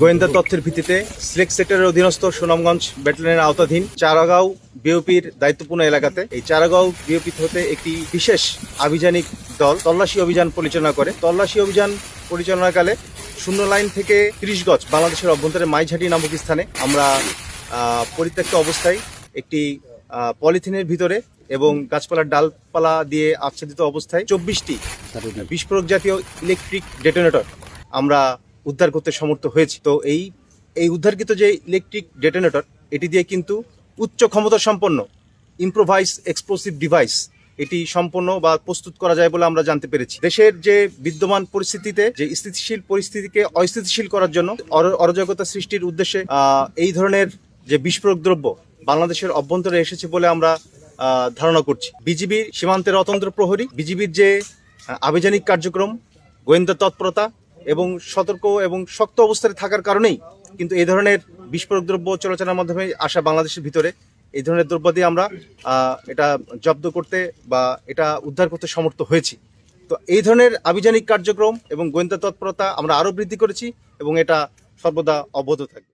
গোয়েন্দা তথ্যের ভিত্তিতে সিলেক্ট সেক্টরের অধীনস্থ সুনামগঞ্জ ব্যাটালিয়নের আওতাধীন চারাগাঁও বিওপির দায়িত্বপূর্ণ এলাকাতে এই চারাগাঁও বিওপি হতে একটি বিশেষ আভিযানিক দল তল্লাশি অভিযান পরিচালনা করে। তল্লাশি অভিযান পরিচালনাকালে শূন্য লাইন থেকে 30 গজ বাংলাদেশের অভ্যন্তরে মাইঝাটি নামক স্থানে আমরা পরিত্যক্ত অবস্থায় একটি পলিথিনের ভিতরে এবং গাছপালার ডালপালা দিয়ে আচ্ছাদিত অবস্থায় 24টি বিস্ফোরক জাতীয় ইলেকট্রিক ডেটোনেটর আমরা উদ্ধার করতে সমর্থ হয়েছি। তো এই উদ্ধারকৃত যে ইলেকট্রিক ডেটোনেটর এটি দিয়ে কিন্তু উচ্চ ক্ষমতা সম্পন্ন ইম্প্রোভাইজ এক্সপ্লোসিভ ডিভাইস এটি সম্পন্ন বা প্রস্তুত করা যায় বলে আমরা জানতে পেরেছি। দেশের যে বিদ্যমান পরিস্থিতিতে যে স্থিতিশীল পরিস্থিতিকে অস্থিতিশীল করার জন্য অরাজকতা সৃষ্টির উদ্দেশ্যে এই ধরনের যে বিস্ফোরক দ্রব্য বাংলাদেশের অভ্যন্তরে এসেছে বলে আমরা ধারণা করছি। বিজিবির সীমান্তের অতন্ত্র প্রহরী, বিজিবির যে আভিযানিক কার্যক্রম, গোয়েন্দা তৎপরতা এবং সতর্ক এবং শক্ত অবস্থায় থাকার কারণেই কিন্তু এই ধরনের বিস্ফোরক দ্রব্য চলাচলের মাধ্যমে আসা বাংলাদেশের ভিতরে এই ধরনের দ্রব্য দিয়ে আমরা এটা জব্দ করতে বা এটা উদ্ধার করতে সমর্থ হয়েছি। তো এই ধরনের আভিযানিক কার্যক্রম এবং গোয়েন্দা তৎপরতা আমরা আরও বৃদ্ধি করেছি এবং এটা সর্বদা অব্যাহত থাকবে।